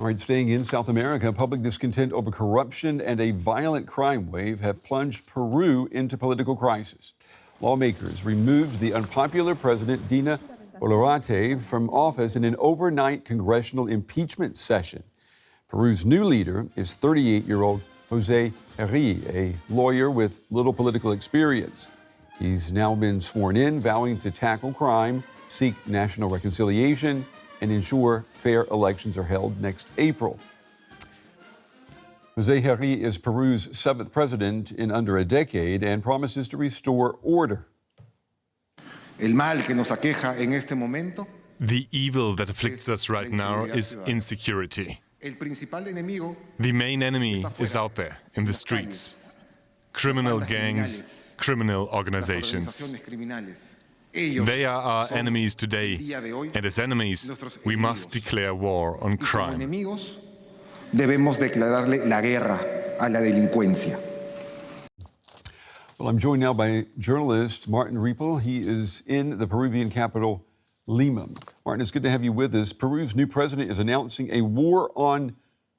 All right, staying in South America, public discontent over corruption and a violent crime wave have plunged Peru into political crisis. Lawmakers removed the unpopular President Dina Boluarte from office in an overnight congressional impeachment session. Peru's new leader is 38-year-old Jose Jeri, a lawyer with little political experience. He's now been sworn in, vowing to tackle crime, seek national reconciliation, and ensure fair elections are held next April. Jose Jeri is Peru's 7th president in under a decade and promises to restore order. The evil that afflicts us right now is insecurity. The main enemy is out there in the streets. Criminal gangs, criminal organizations. They are our enemies today, and as enemies, we must declare war on crime. Well, I'm joined now by journalist Martin Riepl. He is in the Peruvian capital, Lima. Martin, it's good to have you with us. Peru's new president is announcing a war on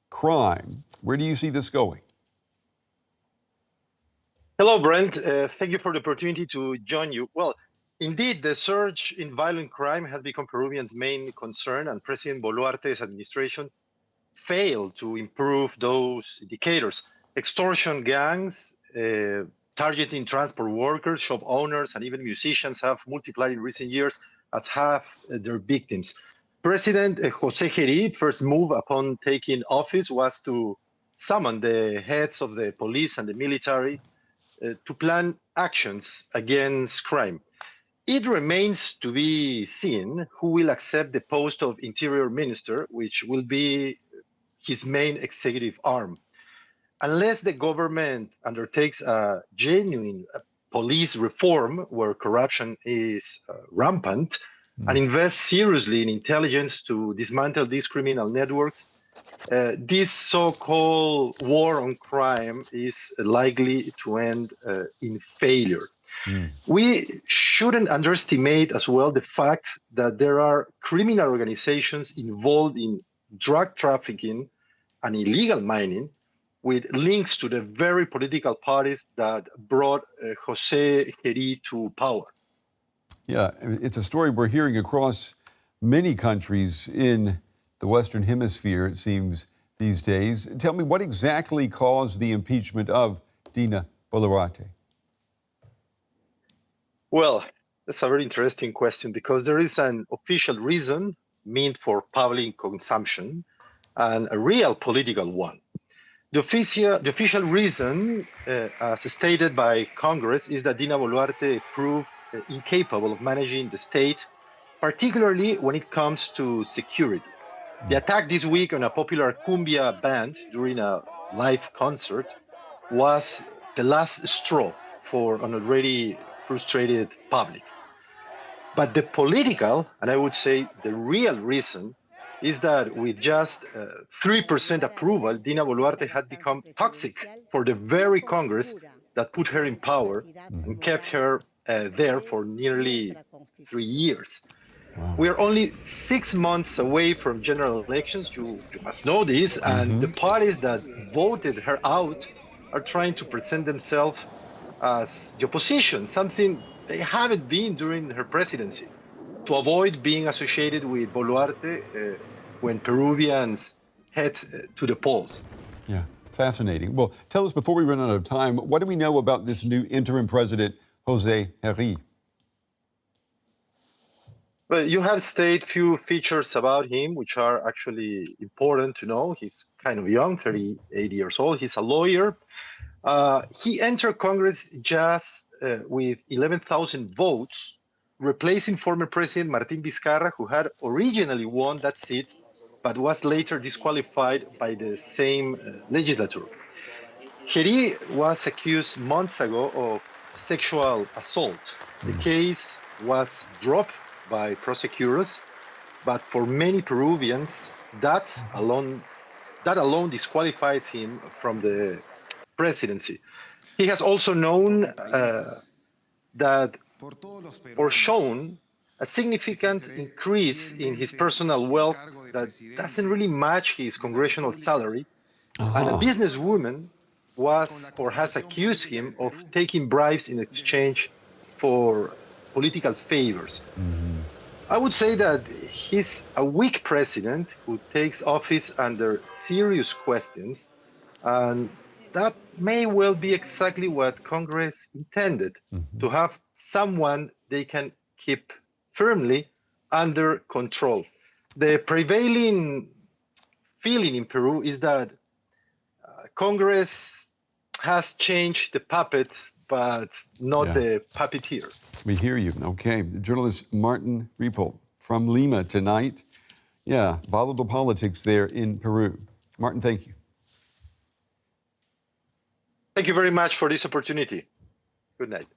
crime. Where do you see this going? Hello, Brent. Thank you for the opportunity to join you. Well, indeed, the surge in violent crime has become Peruvians' main concern, and President Boluarte's administration failed to improve those indicators. Extortion gangs, targeting transport workers, shop owners, and even musicians have multiplied in recent years, as have their victims. President Jose Jeri first move upon taking office was to summon the heads of the police and the military to plan actions against crime. It remains to be seen who will accept the post of Interior Minister, which will be his main executive arm. Unless the government undertakes a genuine police reform where corruption is rampant and invests seriously in intelligence to dismantle these criminal networks, this so-called war on crime is likely to end in failure. We shouldn't underestimate as well the fact that there are criminal organizations involved in drug trafficking and illegal mining with links to the very political parties that brought Jose Jeri to power. Yeah, it's a story we're hearing across many countries in the Western Hemisphere, it seems, these days. Tell me, what exactly caused the impeachment of Dina Boluarte? Well, that's a very interesting question because there is an official reason meant for public consumption and a real political one. The official reason, as stated by Congress, is that Dina Boluarte proved incapable of managing the state, particularly when it comes to security. The attack this week on a popular cumbia band during a live concert was the last straw for an already frustrated public. But the political, and I would say the real reason, is that with just 3% approval, Dina Boluarte had become toxic for the very Congress that put her in power and kept her there for nearly 3 years. Wow. We are only 6 months away from general elections, you must know this, and the parties that voted her out are trying to present themselves as the opposition, something they haven't been during her presidency, to avoid being associated with Boluarte when Peruvians head to the polls. Yeah, fascinating. Well, tell us, before we run out of time, what do we know about this new interim president, Jose Jeri? Well, you have stated few features about him, which are actually important to know. He's kind of young, 38 years old. He's a lawyer. He entered Congress just with 11,000 votes, replacing former President Martín Vizcarra, who had originally won that seat, but was later disqualified by the same legislature. Jeri was accused months ago of sexual assault. The case was dropped by prosecutors, but for many Peruvians, that alone disqualifies him from the presidency. He has also known that, or shown a significant increase in his personal wealth that doesn't really match his congressional salary, and a businesswoman was or has accused him of taking bribes in exchange for political favors. I would say that he's a weak president who takes office under serious questions, and that may well be exactly what Congress intended, to have someone they can keep firmly under control. The prevailing feeling in Peru is that Congress has changed the puppet, but not the puppeteer. We hear you. Okay. Journalist Martin Riepl from Lima tonight. Yeah, volatile politics there in Peru. Martin, thank you. Thank you very much for this opportunity. Good night.